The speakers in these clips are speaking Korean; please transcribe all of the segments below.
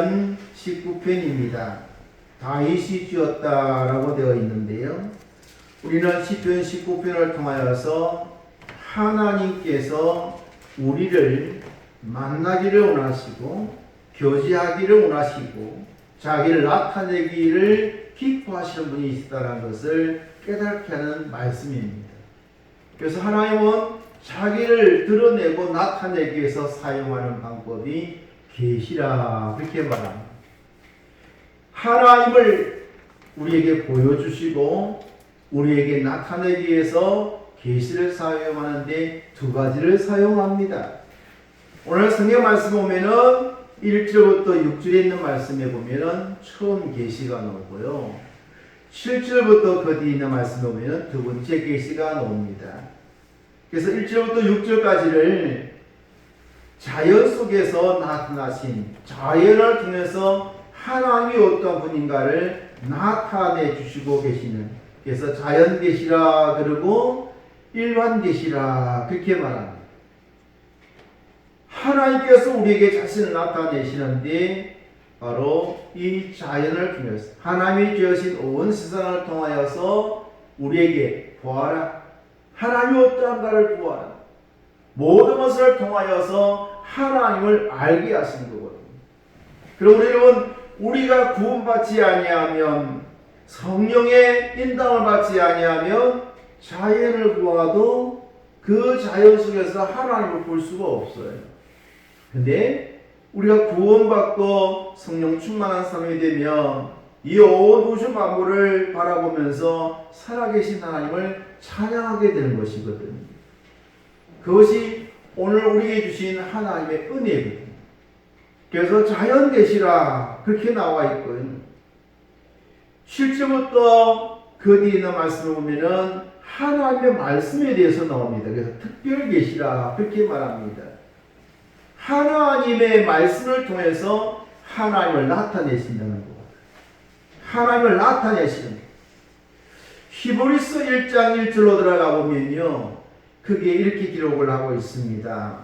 시편 19편입니다. 다윗이 지었다라고 되어 있는데요. 우리는 시편 19편을 통하여서 하나님께서 우리를 만나기를 원하시고 교제하기를 원하시고 자기를 나타내기를 기뻐하시는 분이 있다는 것을 깨닫게 하는 말씀입니다. 그래서 하나님은 자기를 드러내고 나타내기 위해서 사용하는 방법이 계시라 그렇게 말합니다. 하나님을 우리에게 보여주시고 우리에게 나타내기 위해서 계시를 사용하는데 두 가지를 사용합니다. 오늘 성경 말씀 보면은 1절부터 6절에 있는 말씀에 보면은 처음 계시가 나오고요. 7절부터 그 뒤에 있는 말씀에 보면은 두 번째 계시가 나옵니다. 그래서 1절부터 6절까지를 자연 속에서 나타나신 자연을 통해서 하나님이 어떤 분인가를 나타내 주시고 계시는, 그래서 자연 계시라 그러고 일반 계시라 그렇게 말합니다. 하나님께서 우리에게 자신을 나타내시는데 바로 이 자연을 통해서 하나님이 지으신 온 세상을 통하여서 우리에게 보아라, 하나님이 어떠한가를 보아라, 모든 것을 통하여서 하나님을 알게 하신 거거든요. 그리고 여러분, 우리가 구원받지 아니하면, 성령의 인도를 받지 아니하면 자연을 보아도 그 자연 속에서 하나님을 볼 수가 없어요. 근데 우리가 구원받고 성령 충만한 사람이 되면 이 온 우주 만물을 바라보면서 살아계신 하나님을 찬양하게 되는 것이거든요. 그것이 오늘 우리에게 주신 하나님의 은혜거든요. 그래서 자연 계시라 그렇게 나와 있거든요. 7절부터 그 뒤에 있는 말씀을 보면은 하나님의 말씀에 대해서 나옵니다. 그래서 특별 계시라 그렇게 말합니다. 하나님의 말씀을 통해서 하나님을 나타내신다는 것. 하나님을 나타내시는. 히브리서 1장 1절로 들어가 보면요, 그게 이렇게 기록을 하고 있습니다.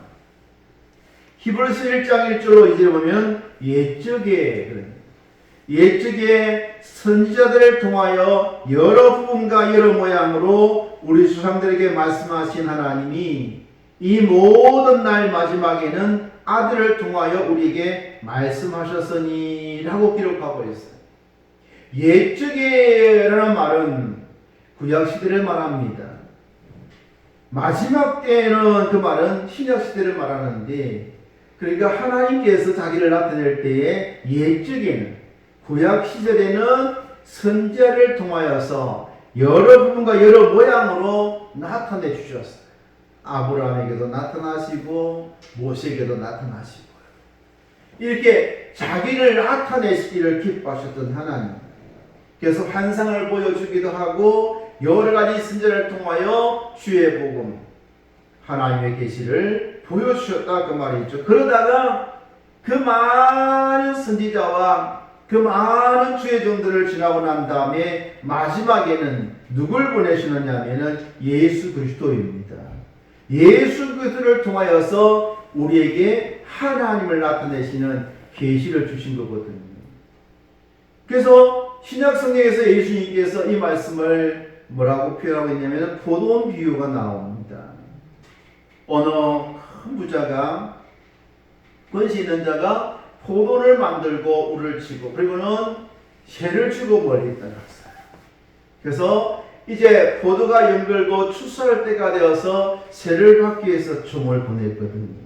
히브리서 1장 1절로 이제 보면 옛적에 선지자들을 통하여 여러 부분과 여러 모양으로 우리 조상들에게 말씀하신 하나님이 이 모든 날 마지막에는 아들을 통하여 우리에게 말씀하셨으니 라고 기록하고 있어요. 옛적에라는 말은 구약시대를 말합니다. 마지막 때에는 그 말은 신약시대를 말하는데, 그러니까 하나님께서 자기를 나타낼 때에 옛적에는, 구약시절에는 선지자를 통하여서 여러 부분과 여러 모양으로 나타내 주셨어요. 아브라함에게도 나타나시고 모세에게도 나타나시고, 이렇게 자기를 나타내시기를 기뻐하셨던 하나님. 그래서 환상을 보여주기도 하고 여러 가지 선지자를 통하여 주의 복음, 하나님의 계시를 보여주셨다 그 말이죠. 그러다가 그 많은 선지자와 그 많은 주의 종들을 지나고 난 다음에 마지막에는 누굴 보내시느냐 하면은 예수 그리스도입니다. 예수 그리스도를 통하여서 우리에게 하나님을 나타내시는 계시를 주신 거거든요. 그래서 신약 성경에서 예수님께서 이 말씀을 뭐라고 표현하고 있냐면 포도원 비유가 나옵니다. 어느 큰 부자가, 권세 있는 자가 포도를 만들고 울을 치고 그리고는 새를 주고 멀리 떠났어요. 그래서 이제 포도가 연결고 추수할 때가 되어서 새를 받기 위해서 종을 보냈거든요.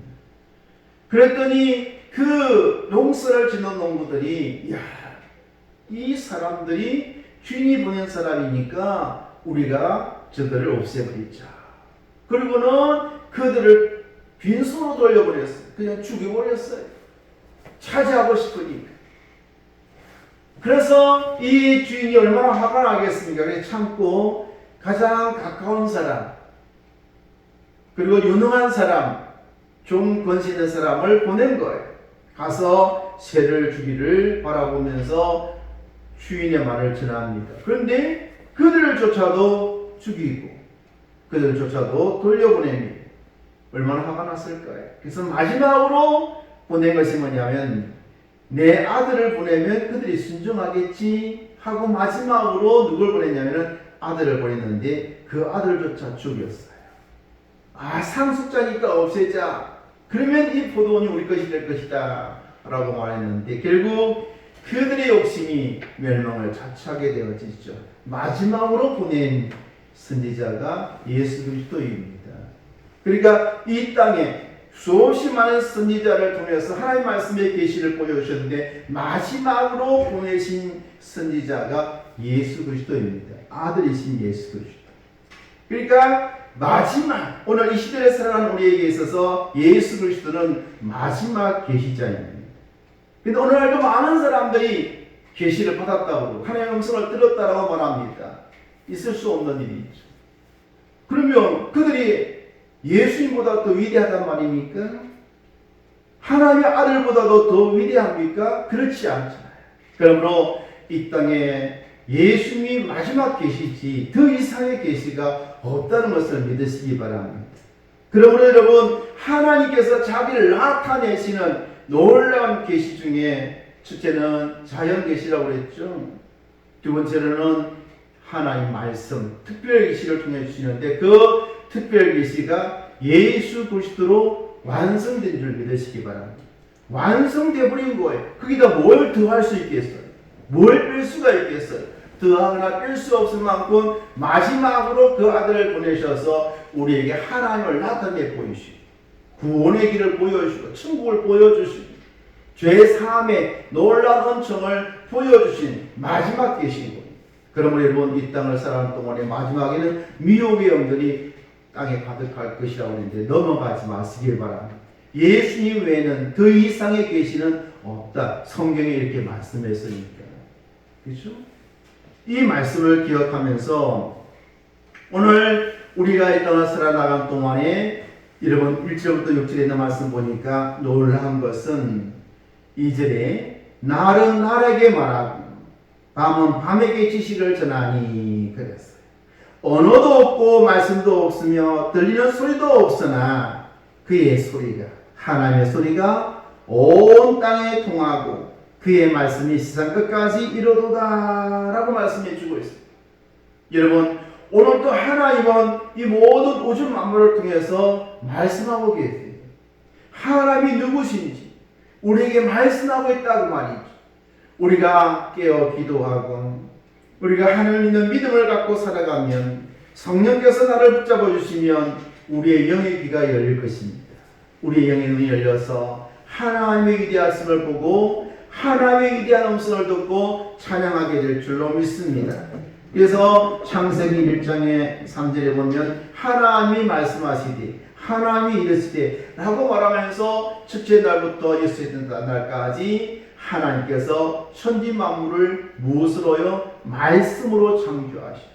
그랬더니 그 농사를 짓는 농부들이, 야, 이 사람들이 주인이 보낸 사람이니까 우리가 저들을 없애버리자. 그리고는 그들을 빈손으로 돌려버렸어요. 그냥 죽여버렸어요. 차지하고 싶으니까. 그래서 이 주인이 얼마나 화가 나겠습니까? 그래서 참고 가장 가까운 사람, 그리고 유능한 사람, 좀 권세 있는 사람을 보낸 거예요. 가서 새를 주기를 바라보면서 주인의 말을 전합니다. 그런데 그들을 쫓아도 죽이고 그들을 쫓아도 돌려보냅니다. 얼마나 화가 났을까요? 그래서 마지막으로 보낸 것이 뭐냐면 내 아들을 보내면 그들이 순종하겠지 하고 마지막으로 누굴 보냈냐면은 아들을 보냈는데 그 아들조차 죽였어요. 아, 상속자니까 없애자. 그러면 이 포도원이 우리 것이 될 것이다 라고 말했는데 결국 그들의 욕심이 멸망을 자초하게 되어지죠. 마지막으로 보낸 선지자가 예수 그리스도입니다. 그러니까 이 땅에 수없이 많은 선지자를 통해서 하나님의 말씀의 계시를 보여주셨는데 마지막으로 보내신 선지자가 예수 그리스도입니다. 아들이신 예수 그리스도. 그러니까 마지막, 오늘 이 시대를 살아가는 우리에게 있어서 예수 그리스도는 마지막 계시자입니다. 근데 오늘날도 많은 사람들이 계시를 받았다고 하나님의 음성을 들었다라고 말합니다. 있을 수 없는 일이죠. 그러면 그들이 예수님보다 더 위대하단 말입니까? 하나님의 아들보다도 더 위대합니까? 그렇지 않잖아요. 그러므로 이 땅에 예수님이 마지막 계시지 더 이상의 계시가 없다는 것을 믿으시기 바랍니다. 그러므로 여러분, 하나님께서 자기를 나타내시는 놀라운 계시 중에 첫째는 자연 계시라고 그랬죠. 두 번째로는 하나님 말씀, 특별 계시를 통해 주시는데 그 특별 계시가 예수 그리스도로 완성된 줄 믿으시기 바랍니다. 완성돼 버린 거예요. 거기다 뭘 더할 수 있겠어요? 뭘 뺄 수가 있겠어요? 더하거나 뺄 수 없을 만큼 마지막으로 그 아들을 보내셔서 우리에게 하나님을 나타내 보이시고 구원의 길을 보여주시고 천국을 보여주시고 죄 사함의 놀라운 은총을 보여주신 마지막 계신 분. 그러므로 여러분, 이 땅을 살아가는 동안에 마지막에는 미혹의 영들이 땅에 가득할 것이라고 하는데 넘어가지 마시길 바랍니다. 예수님 외에는 더 이상의 계시는 없다. 성경에 이렇게 말씀했으니까. 그렇죠? 이 말씀을 기억하면서 오늘 우리가 이 땅을 살아나간 동안에 여러분 1절부터 6절에 있는 말씀 보니까 놀라운 것은 2절에 날은 날에게 말하고 밤은 밤에게 지식을 전하니 그랬어요. 언어도 없고 말씀도 없으며 들리는 소리도 없으나 그의 소리가, 하나님의 소리가 온 땅에 통하고 그의 말씀이 세상 끝까지 이르도다 라고 말씀해 주고 있습니다. 여러분, 오늘도 하나님은 이 모든 우주 만물을 통해서 말씀하고 계세요. 하나님이 누구신지 우리에게 말씀하고 있다고 말이죠. 우리가 깨어 기도하고 우리가 하나님 믿는 믿음을 갖고 살아가면 성령께서 나를 붙잡아 주시면 우리의 영의 귀가 열릴 것입니다. 우리의 영의 눈이 열려서 하나님의 위대하심을 보고 하나님의 위대한 음성을 듣고 찬양하게 될 줄로 믿습니다. 그래서 창세기 1장의 3절에 보면 하나님이 말씀하시되 하나님이 이르시되 라고 말하면서 첫째 날부터 예수의 날까지 하나님께서 천지 만물을 무엇으로요? 말씀으로 창조하시고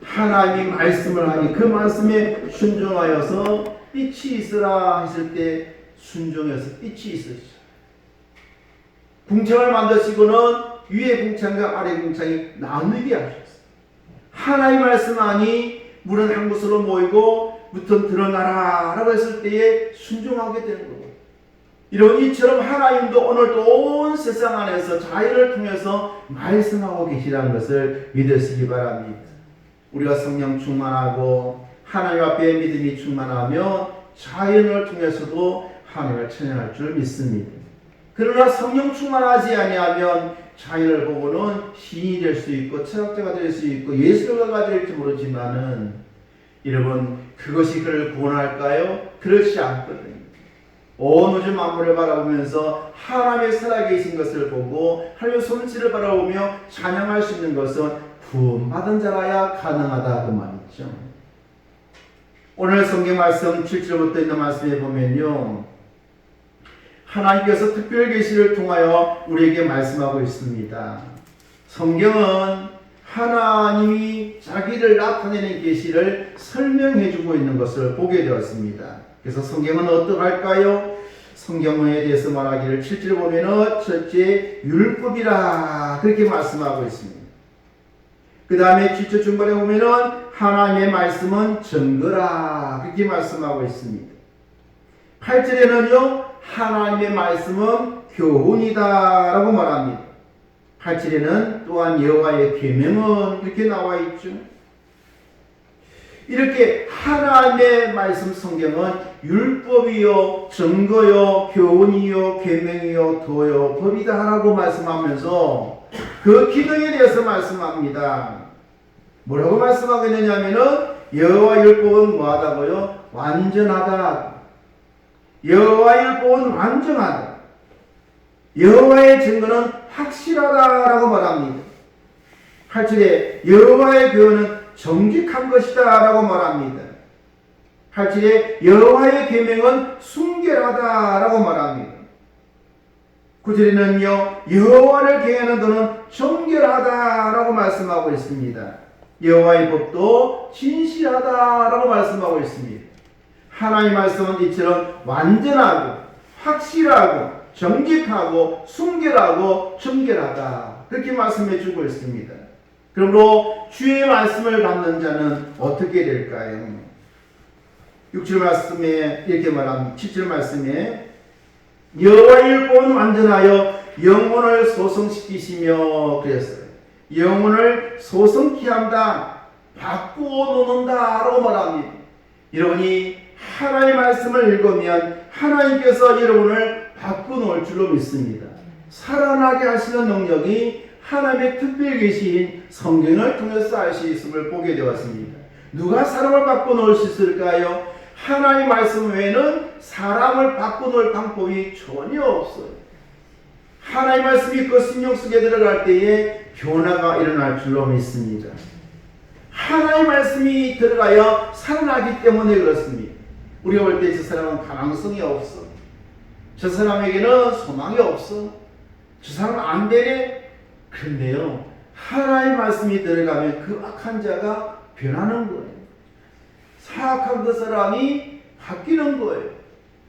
하나님이 말씀을 하니 그 말씀에 순종하여서 빛이 있으라 했을 때 순종해서 빛이 있으시죠. 궁창을 만드시고는 위에 궁창과 아래 궁창이 나누게 하셨어요. 하나님 말씀하니 물은 한 곳으로 모이고 무튼 드러나라 라고 했을 때에 순종하게 되는 거고, 이런 이처럼 하나님도 오늘도 온 세상 안에서 자유를 통해서 말씀하고 계시라는 것을 믿으시기 바랍니다. 우리가 성령 충만하고 하나님 앞에 믿음이 충만하며 자연을 통해서도 하나님을 찬양할 줄 믿습니다. 그러나 성령 충만하지 아니하면 자연을 보고는 시인이 될 수 있고 철학자가 될 수 있고 예술가가 될지 모르지만은 여러분, 그것이 그를 구원할까요? 그렇지 않거든요. 온 우주 만물을 바라보면서 하나님의 살아계신 것을 보고 하나님의 손질을 바라보며 찬양할 수 있는 것은 구원받은 자라야 가능하다 그 말이죠. 오늘 성경 말씀 7절부터 있는 말씀에 보면요, 하나님께서 특별 계시를 통하여 우리에게 말씀하고 있습니다. 성경은 하나님이 자기를 나타내는 계시를 설명해 주고 있는 것을 보게 되었습니다. 그래서 성경은 어떡할까요? 성경에 대해서 말하기를 7절 보면은 첫째 율법이라 그렇게 말씀하고 있습니다. 그 다음에 7절 중반에 보면은 하나님의 말씀은 증거라 그렇게 말씀하고 있습니다. 8절에는요 하나님의 말씀은 교훈이다라고 말합니다. 8절에는 또한 여호와의 계명은 이렇게 나와 있죠. 이렇게 하나님의 말씀 성경은 율법이요, 증거요, 교훈이요, 계명이요, 도요, 법이다라고 말씀하면서 그 기능에 대해서 말씀합니다. 뭐라고 말씀하고 있느냐면은 여호와 율법은 뭐하다고요? 완전하다. 여호와 율법은 완전하다. 여호와의 증거는 확실하다라고 말합니다. 8절에 여호와의 교훈은 정직한 것이다 라고 말합니다. 8절에 여호와의 계명은 순결하다 라고 말합니다. 9절에는요 여호와를 경외하는 도는 정결하다 라고 말씀하고 있습니다. 여호와의 법도 진실하다 라고 말씀하고 있습니다. 하나님의 말씀은 이처럼 완전하고 확실하고 정직하고 순결하고 정결하다 그렇게 말씀해 주고 있습니다. 그러므로 주의 말씀을 받는 자는 어떻게 될까요? 6절 말씀에 이렇게 말합니다. 7절 말씀에 여호와의 율법은 완전하여 영혼을 소성시키시며 그랬어요. 영혼을 소성케 한다, 바꾸어 놓는다 라고 말합니다. 여러분이 하나님의 말씀을 읽으면 하나님께서 여러분을 바꾸어 줄로 믿습니다. 살아나게 하시는 능력이 하나님의 특별히 계신 성경을 통해서 알 수 있음을 보게 되었습니다. 누가 사람을 바꿔놓을 수 있을까요? 하나님 말씀 외에는 사람을 바꿔놓을 방법이 전혀 없어요. 하나님 말씀이 그 심령 속에 들어갈 때에 변화가 일어날 줄로 믿습니다. 하나님 말씀이 들어가야 살아나기 때문에 그렇습니다. 우리가 볼 때 저 사람은 가망성이 없어. 저 사람에게는 소망이 없어. 저 사람은 안 되네. 그런데요, 하나님의 말씀이 들어가면 그 악한 자가 변하는 거예요. 사악한 그 사람이 바뀌는 거예요.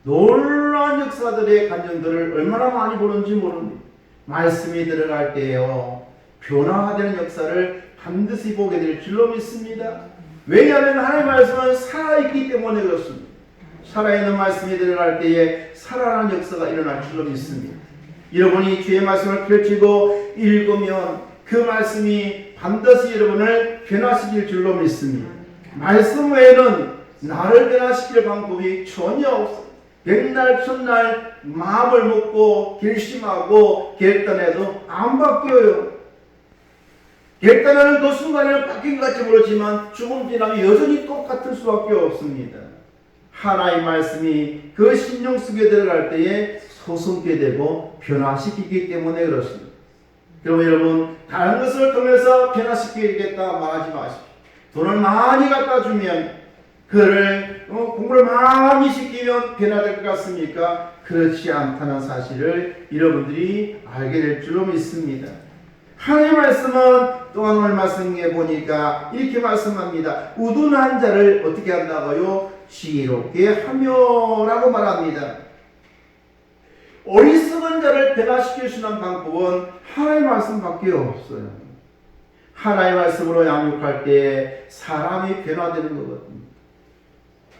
놀라운 역사들의 간증들을 얼마나 많이 보는지 모릅니다. 말씀이 들어갈 때요, 변화되는 역사를 반드시 보게 될 줄로 믿습니다. 왜냐하면 하나님의 말씀은 살아있기 때문에 그렇습니다. 살아있는 말씀이 들어갈 때에 살아나는 역사가 일어날 줄로 믿습니다. 여러분이 주의 말씀을 펼치고 읽으면 그 말씀이 반드시 여러분을 변화시킬 줄로 믿습니다. 말씀 외에는 나를 변화시킬 방법이 전혀 없어요. 백날 첫날 마음을 먹고 결심하고 결단해도 안 바뀌어요. 결단하는 그 순간에는 바뀐 것 같이 모르지만 조금 지나면 여전히 똑같을 수밖에 없습니다. 하나님의 말씀이 그 심령 속에 들어갈 때에 소성케 되고 변화시키기 때문에 그렇습니다. 그러면 여러분 다른 것을 통해서 변화시키겠다 말하지 마십시오. 돈을 많이 갖다 주면 그를 공부를 많이 시키면 변화될 것 같습니까? 그렇지 않다는 사실을 여러분들이 알게 될 줄로 믿습니다. 하나님의 말씀은 또한 오늘 말씀에 보니까 이렇게 말씀합니다. 우둔한 자를 어떻게 한다고요? 지혜롭게 하며라고 말합니다. 어리석은 자를 변화시킬 수 있는 방법은 하나님의 말씀밖에 없어요. 하나님의 말씀으로 양육할 때 사람이 변화되는 거거든요.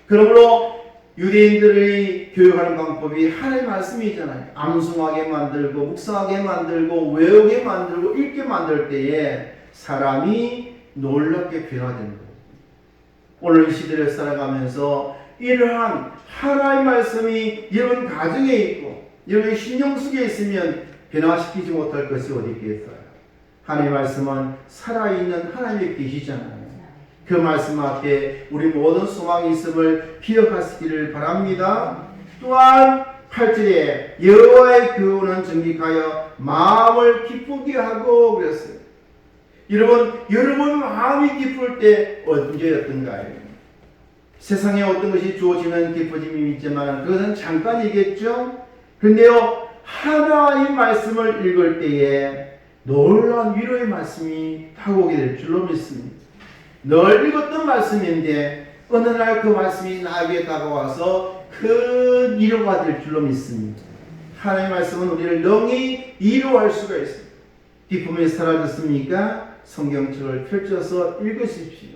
그러므로 유대인들이 교육하는 방법이 하나님의 말씀이잖아요. 암송하게 만들고 묵상하게 만들고 외우게 만들고 읽게 만들 때에 사람이 놀랍게 변화되는 거예요. 오늘 이 시대를 살아가면서 이러한 하나님의 말씀이 여러분 가정에 있고 여러분의 심령 속에 있으면 변화시키지 못할 것이 어디 있겠어요. 하나님의 말씀은 살아있는 하나님의 계시잖아요. 그 말씀 앞에 우리 모든 소망이 있음을 기억하시기를 바랍니다. 또한 8절에 여호와의 교훈은 정직하여 마음을 기쁘게 하고 그랬어요. 여러분 마음이 기쁠 때 언제였던가요? 세상에 어떤 것이 주어지면 기뻐짐이 있지만 그것은 잠깐이겠죠? 근데요, 하나님 말씀을 읽을 때에 놀라운 위로의 말씀이 다가오게 될 줄로 믿습니다. 늘 읽었던 말씀인데 어느 날 그 말씀이 나에게 다가와서 큰 위로가 될 줄로 믿습니다. 하나님의 말씀은 우리를 능히 위로할 수가 있습니다. 기쁨이 사라졌습니까? 성경책을 펼쳐서 읽으십시오.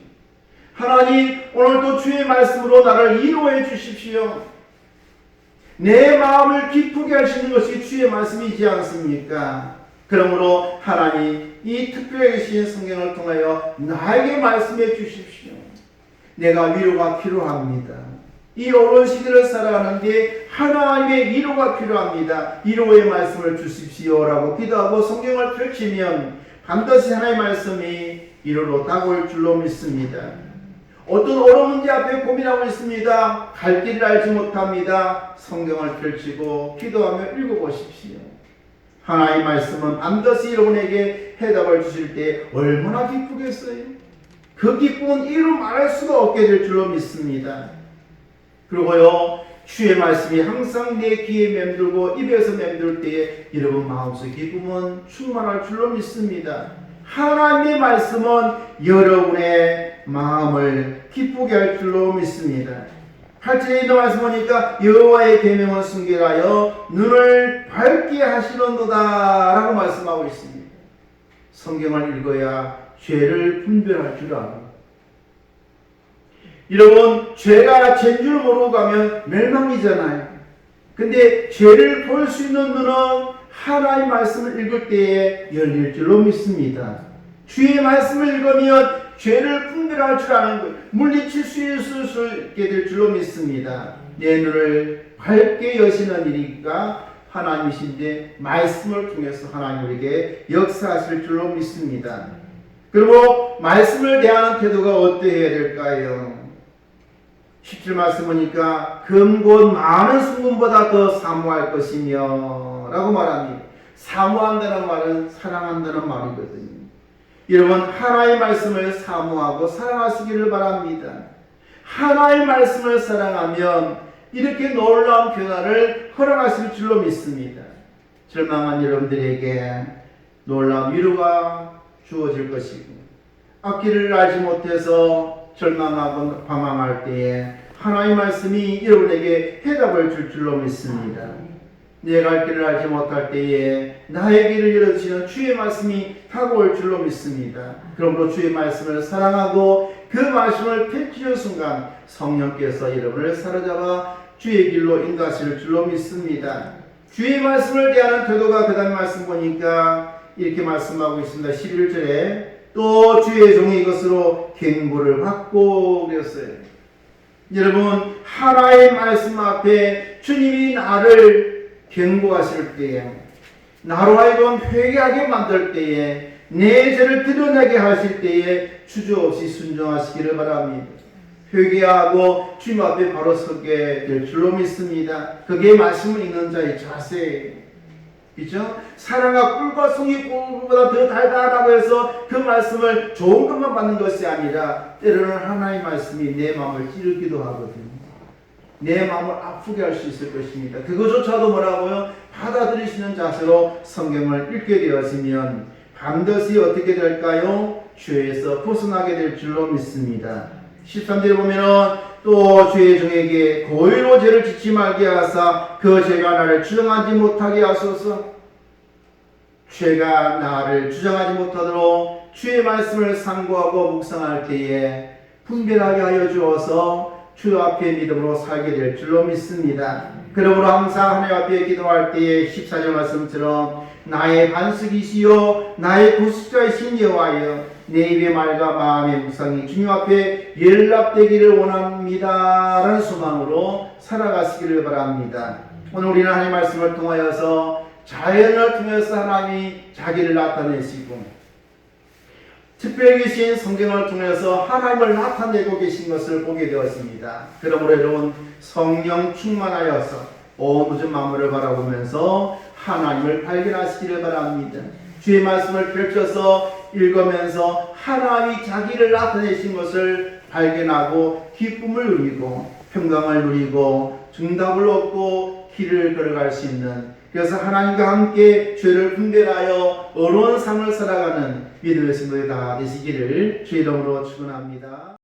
하나님, 오늘도 주의 말씀으로 나를 위로해 주십시오. 내 마음을 기쁘게 할 수 있는 것이 주의 말씀이지 않습니까? 그러므로 하나님 이 특별하게 주신 성경을 통하여 나에게 말씀해 주십시오. 내가 위로가 필요합니다. 이 어려운 시대를 살아가는데 하나님의 위로가 필요합니다. 위로의 말씀을 주십시오라고 기도하고 성경을 펼치면 반드시 하나님의 말씀이 위로로 다가올 줄로 믿습니다. 어떤 어려운 문제 앞에 고민하고 있습니다. 갈 길을 알지 못합니다. 성경을 펼치고 기도하며 읽어보십시오. 하나님의 말씀은 반드시 여러분에게 해답을 주실 때 얼마나 기쁘겠어요? 그 기쁨은 이루 말할 수가 없게 될 줄로 믿습니다. 그리고요, 주의 말씀이 항상 내 귀에 맴돌고 입에서 맴돌 때에 여러분 마음속 기쁨은 충만할 줄로 믿습니다. 하나님의 말씀은 여러분의 마음을 기쁘게 할 줄로 믿습니다. 8절에 있는 말씀 보니까 여호와의 계명을 순결하여 눈을 밝게 하시는도다 라고 말씀하고 있습니다. 성경을 읽어야 죄를 분별할 줄 알아요. 여러분, 죄가 죄인 줄 모르고 가면 멸망이잖아요. 근데 죄를 볼 수 있는 눈은 하나님의 말씀을 읽을 때에 열릴 줄로 믿습니다. 주의 말씀을 읽으면 죄를 분별할 줄 아는 것, 물리칠 수 있게 될 줄로 믿습니다. 내 눈을 밝게 여시는 일이가 하나님이신데 말씀을 통해서 하나님 우리에게 역사하실 줄로 믿습니다. 그리고 말씀을 대하는 태도가 어떠해야 될까요? 17 말씀 보니까 금곧 많은 순금보다 더 사모할 것이며 라고 말합니다. 사모한다는 말은 사랑한다는 말이거든요. 여러분, 하나님의 말씀을 사모하고 사랑하시기를 바랍니다. 하나님의 말씀을 사랑하면 이렇게 놀라운 변화를 허락하실 줄로 믿습니다. 절망한 여러분들에게 놀라운 위로가 주어질 것이고, 앞길을 알지 못해서 절망하고 방황할 때에 하나님의 말씀이 여러분에게 해답을 줄 줄로 믿습니다. 내 갈 길을 알지 못할 때에 나의 길을 열어주시는 주의 말씀이 다가올 줄로 믿습니다. 그러므로 주의 말씀을 사랑하고 그 말씀을 펼치는 순간 성령께서 여러분을 사로잡아 주의 길로 인도하실 줄로 믿습니다. 주의 말씀을 대하는 태도가 그 다음 말씀 보니까 이렇게 말씀하고 있습니다. 11절에 또 주의 종이 이것으로 경고를 받고 그랬어요. 여러분, 하나의 말씀 앞에 주님이 나를 경고하실 때에, 나로 하여금 회개하게 만들 때에, 내 죄를 드러나게 하실 때에 주저없이 순종하시기를 바랍니다. 회개하고 주님 앞에 바로 서게 될 줄로 믿습니다. 그게 말씀을 읽는 자의 자세예요. 그렇죠? 사랑과 꿀과 송이 꿀보다 더 달달하다고 해서 그 말씀을 좋은 것만 받는 것이 아니라 때로는 하나님의 말씀이 내 마음을 찌르기도 하거든요. 내 마음을 아프게 할 수 있을 것입니다. 그것조차도 뭐라고요? 받아들이시는 자세로 성경을 읽게 되었으면 반드시 어떻게 될까요? 죄에서 벗어나게 될 줄로 믿습니다. 13절에 보면은 또 주의 종에게 고의로 죄를 짓지 말게 하사 그 죄가 나를 주장하지 못하게 하소서. 죄가 나를 주장하지 못하도록 주의 말씀을 상고하고 묵상할 때에 분별하게 하여 주어서 주 앞에 믿음으로 살게 될 줄로 믿습니다. 그러므로 항상 하나님 앞에 기도할 때에 14절 말씀처럼 나의 반석이시요 나의 구속자이신 여호와여 내 입의 말과 마음의 묵상이 주님 앞에 연락되기를 원합니다 라는 소망으로 살아가시기를 바랍니다. 오늘 우리는 하나님의 말씀을 통하여서 자연을 통해서 하나님이 자기를 나타내시고 특별히 계신 성경을 통해서 하나님을 나타내고 계신 것을 보게 되었습니다. 그러므로 여러분 성령 충만하여서 온 우주 만물을 바라보면서 하나님을 발견하시기를 바랍니다. 주의 말씀을 펼쳐서 읽으면서 하나님이 자기를 나타내신 것을 발견하고 기쁨을 누리고 평강을 누리고 정답을 얻고 길을 걸어갈 수 있는, 그래서 하나님과 함께 죄를 분별하여 어려운 삶을 살아가는 믿음의 성도들 다 되시기를 주의 이름으로 축원합니다.